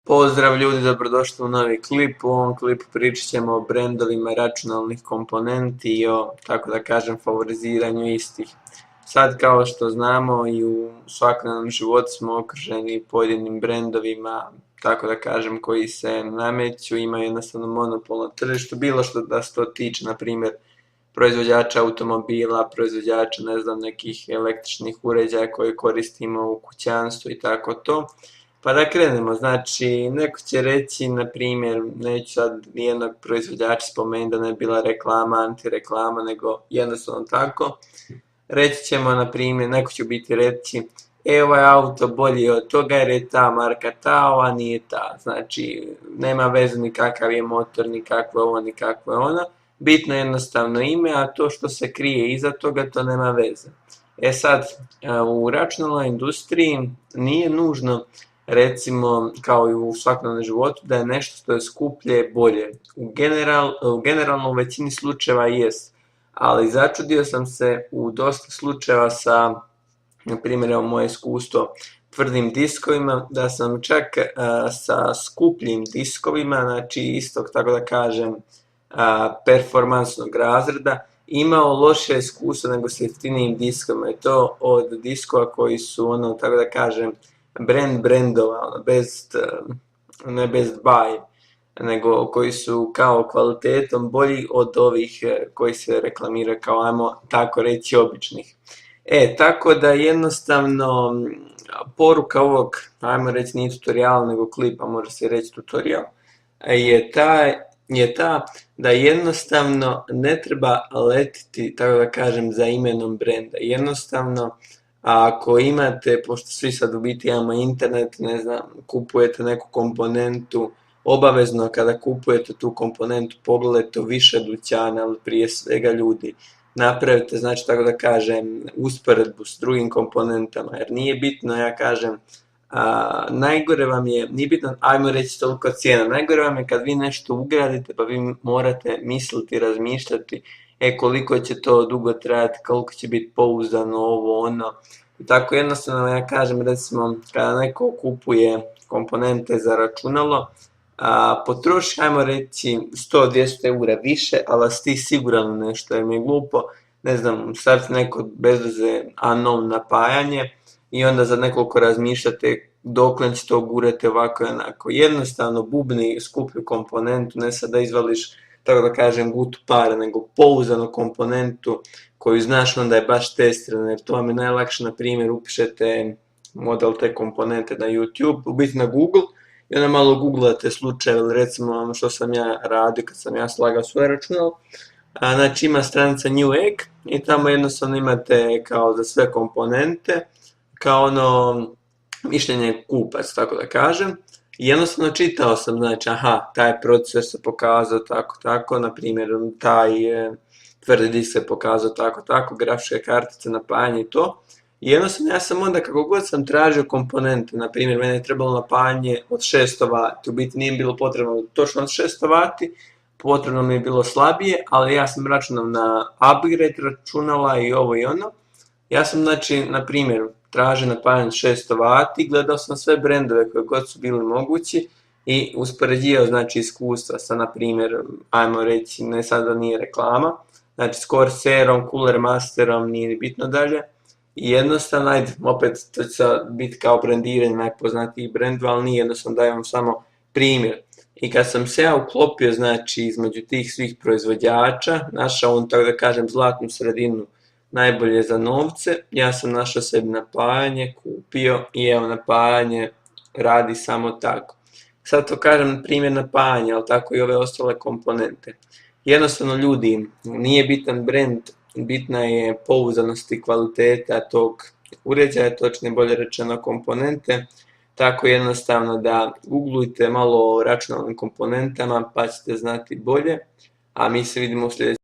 Pozdrav ljudi, dobrodošli u novi klip. U ovom klipu pričat ćemo o brendovima računalnih komponenti i o, tako da kažem, favoriziranju istih. Sad, kao što znamo, i u svakodnevnom životu smo okruženi pojedinim brendovima, tako da kažem, koji se nameću, imaju jednostavno monopol na tržištu, bilo što da se to tiče, na primjer, proizvođača automobila, proizvođača, ne znam, nekih električnih uređaja koje koristimo u kućanstvu i tako to. Pa da krenemo, znači, neko će reći, na primjer, neću sad nijednog proizvođača spomenuti da ne je bila reklama, antireklama, nego jednostavno tako. Reći ćemo, na primjer, neko će biti reći, ovaj auto bolji od toga jer je ta marka ta, ova nije ta. Znači, nema veze ni kakav je motor, ni kakvo je ovo, ni kakvo je ono. Bitno je jednostavno ime, a to što se krije iza toga, to nema veze. E sad, u računalnoj industriji nije nužno, recimo, kao i u svakodnevnom životu, da je nešto što je skuplje bolje. Generalno u većini slučajeva jest, ali začudio sam se u dosta slučajeva sa, na primjer, evo moje iskustvo, tvrdim diskovima, da sam čak sa skupljim diskovima, znači istog, tako da kažem, performansnog razreda, imao loše iskustvo nego sa jeftinijim diskovima, i to od diskova koji su, ono, tako da kažem, brendova, ne best buy, nego koji su kao kvalitetom bolji od ovih koji se reklamiraju kao, ajmo tako reći, običnih. Tako da jednostavno poruka ovog, ajmo reći, nije tutorial nego klipa, može se reći tutorial, je ta da jednostavno ne treba letiti, tako da kažem, za imenom brenda. Jednostavno, ako imate, pošto svi sad u biti imamo internet, ne znam, kupujete neku komponentu, obavezno kada kupujete tu komponentu pogledajte u više dućana, ali prije svega ljudi, napravite, znači, tako da kažem, usporedbu s drugim komponentama, jer nije bitno, ja kažem, najgore vam je, nije bitno, ajmo reći, toliko cijena, najgore vam je kad vi nešto ugradite pa vi morate misliti, razmišljati, koliko će to dugo trajati, koliko će biti pouzdano ovo, ono. I tako jednostavno, ja kažem, recimo, kada neko kupuje komponente za računalo, potroši, ajmo reći, 100-200 eura više, ali si ti siguran nešto, jer mi je glupo, ne znam, staviti neko bezveze unknown napajanje i onda za nekoliko razmišljate doklen će to gurati ovako i onako. Jednostavno, bubni skuplju komponentu, ne sad da izvališ, tako da kažem, gutu para, nego pouzdanu komponentu koju znaš onda je baš testirana, jer to vam je najlakše, na primjer, upišete model te komponente na YouTube, u biti na Google, i onda malo googlate slučajeve, recimo što sam ja radio kad sam ja slagao svoje računalo. Znači ima stranica Newegg i tamo jednostavno imate kao za sve komponente, kao ono mišljenje kupac, tako da kažem. I jednostavno čitao sam, znači, taj procesor se pokazao tako, na primjer, taj tvrdi disk se pokazao tako, grafičke kartice, napajanje i to. I jednostavno ja sam onda, kako god sam tražio komponente, na primjer, mene je trebalo napajanje od 600 W, u biti nije bilo potrebno točno od 600 W, potrebno mi je bilo slabije, ali ja sam računao na upgrade računala i ovo i ono. Ja sam, znači, na primjer, tražio napajanje 600 W, gledao sam sve brendove koje god su bili mogući i uspoređivao, znači, iskustva sa, na primjer, ajmo reći, ne sad da nije reklama, znači s Corsairom, Cooler Masterom, nije bitno dalje. I jednostavno, ajde, opet to će biti kao brendiranje najpoznatijih brendova, ali nije, jednostavno dajem vam samo primjer. I kad sam se ja uklopio, znači, između tih svih proizvođača, našao on, tako da kažem, zlatnu sredinu, najbolje za novce, ja sam našao sebi napajanje, kupio i evo, napajanje radi samo tako. Sad to kažem na primjer napajanja, ali tako i ove ostale komponente. Jednostavno, ljudi, nije bitan brend, bitna je pouzdanost i kvaliteta tog uređaja, točnije bolje rečeno komponente, tako jednostavno da googlujte malo o računalnim komponentama pa ćete znati bolje, a mi se vidimo u sljedećem.